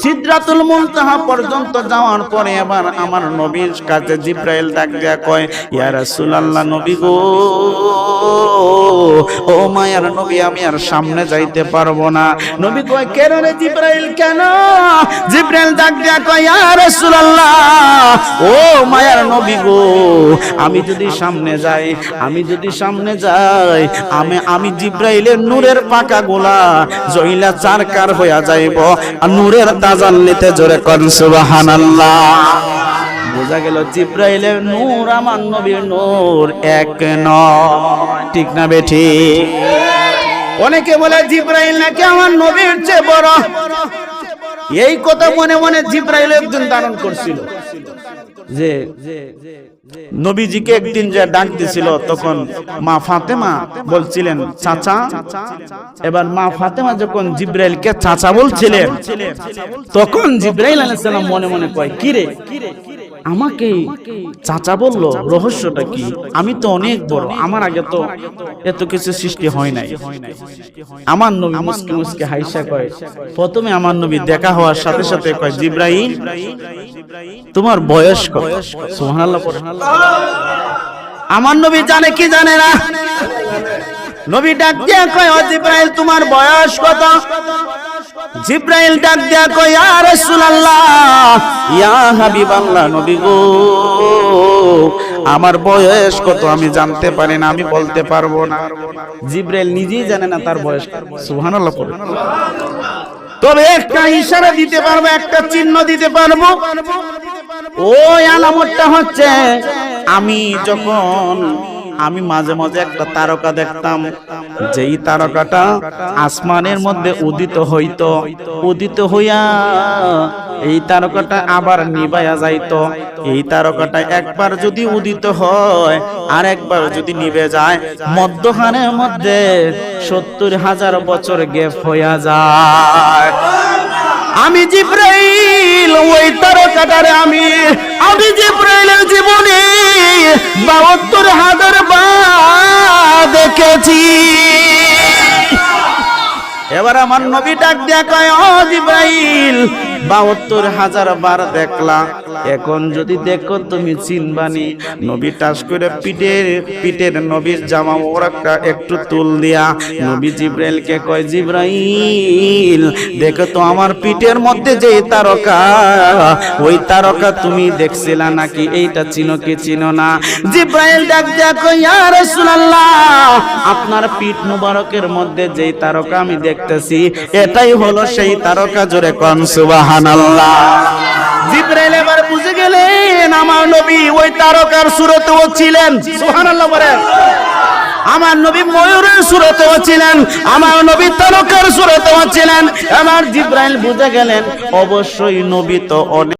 সিদরাতুল মুনতাহা পর্যন্ত যাওয়ার পরে আবার আমার নবীর কাছে জিবরাইল ডাক দিয়া কয়, ইয়া রাসূলুল্লাহ, নবী গো, ও মায়ার নবী, আমি আর সামনে যাইতে পারবো না। নবী কয়, কেন রে জিবরাইল, কেন? জিবরাইল ডাক দিয়া কয়, ইয়া রাসূলুল্লাহ, ও মায়ার নবী গো, আমি যদি সামনে যাই, আমি জিবরাইলের নূরের পাকা গোলা জইলা চারকার হইয়া যাইব, আর নূরের তাজাল্লিতে জোরে কোন সুবহানাল্লাহ। বোঝা গেল জিবরাইলের নূর আমার নবীর নূর এক নয়, ঠিক না বেঠিক? অনেকে বলে জিবরাইল নাকি আমার নবীর চেয়ে বড়। এই কথা মনে মনে জিবরাইল একদিন ধারণ করছিল যে নবীজিকে একদিন যে ডাক দিছিল, তখন মা ফাতেমা বলছিলেন চাচা। এবার মা ফাতেমা যখন জিবরাইলকে চাচা বলছিলেন, তখন জিবরাইল আলাইহিস সালাম মনে মনে কয়, কি রে, আমাকে চাচা বললো, রহস্যটা কি? আমি তো অনেক বড়, আমার আগে তো এত কিছু সৃষ্টি হয় নাই। আমার নবী মুস্কি মুস্কি হাইসা কয়, প্রথমে আমার নবী দেখা হওয়ার সাথে সাথে কয়, জিবরাইল, তোমার বয়স কত? সুবহানাল্লাহ। আমার নবী জানে কি জানে না? নবী ডাক দিয়া কয়, ও জিবরাইল, তোমার বয়স কত? জিবরাইল ডাক দিয়া কয়, ইয়া রাসূলুল্লাহ, ইয়া হাবিবাল্লাহ, নবী গো, আমার বয়স কত আমি জানতে পারি না, আমি বলতে পারবো না। জিবরাইল নিজেই জানে না তার বয়স। সুবহানাল্লাহ। তবে একটা ইশারা দিতে পারবো, একটা চিহ্ন দিতে পারবো। ওই আলামতটা হচ্ছে, আমি মাঝে মাঝে একটা তারকা দেখতাম, যেই তারকাটা আসমানের মধ্যে উদিত হইয়া এই তারকাটা আবার নিভাইয়া যাইতো। এই তারকাটা একবার যদি উদিত হয় আর একবার যদি নিভে যায়, মধ্যখানের মধ্যে ৭০,০০০ বছর গ্যাপ হইয়া যায়। আমি জিবরাইল ওই তারকাটারে আমি জিবরাইলের জীবনে ৭২,০০০ বার দেখেছি। এবার আমার নবী ডাক দিয়া কয়, ও জিবরাইল, ৭২,০০০ বার দেখলা, এখন যদি দেখো তুমি চিনবানি। নবী টাস করে পিঠের নবীর জামা ওরাকটা একটু তুল দিয়া নবী জিবরাইলকে কয়, জিবরাইল, দেখো তো আমার পিঠের মধ্যে যে তারকা, ওই তারকা তুমি দেখছিলা নাকি? এইটা চিনো কি চিনো না? জিবরাইল ডাক দিয়া কয়, ইয়া রাসূলুল্লাহ, আপনার পিঠ মুবারকের মধ্যে যে তারকা আমি দেখতেছি, এটাই হলো সেই তারকা। জোরে কোন সুবহানাল্লাহ। জিবরাইল এবার বুঝে গেলেন আমার নবী ওই তারকার সূরতেও ছিলেন। সুবহানাল্লাহ বলেন। আমার নবী ময়ূরের সূরতেও ছিলেন, আমার নবী তারকার সূরতেও ছিলেন। আমার জিবরাইল বুঝে গেলেন অবশ্যই নবী তো অনেক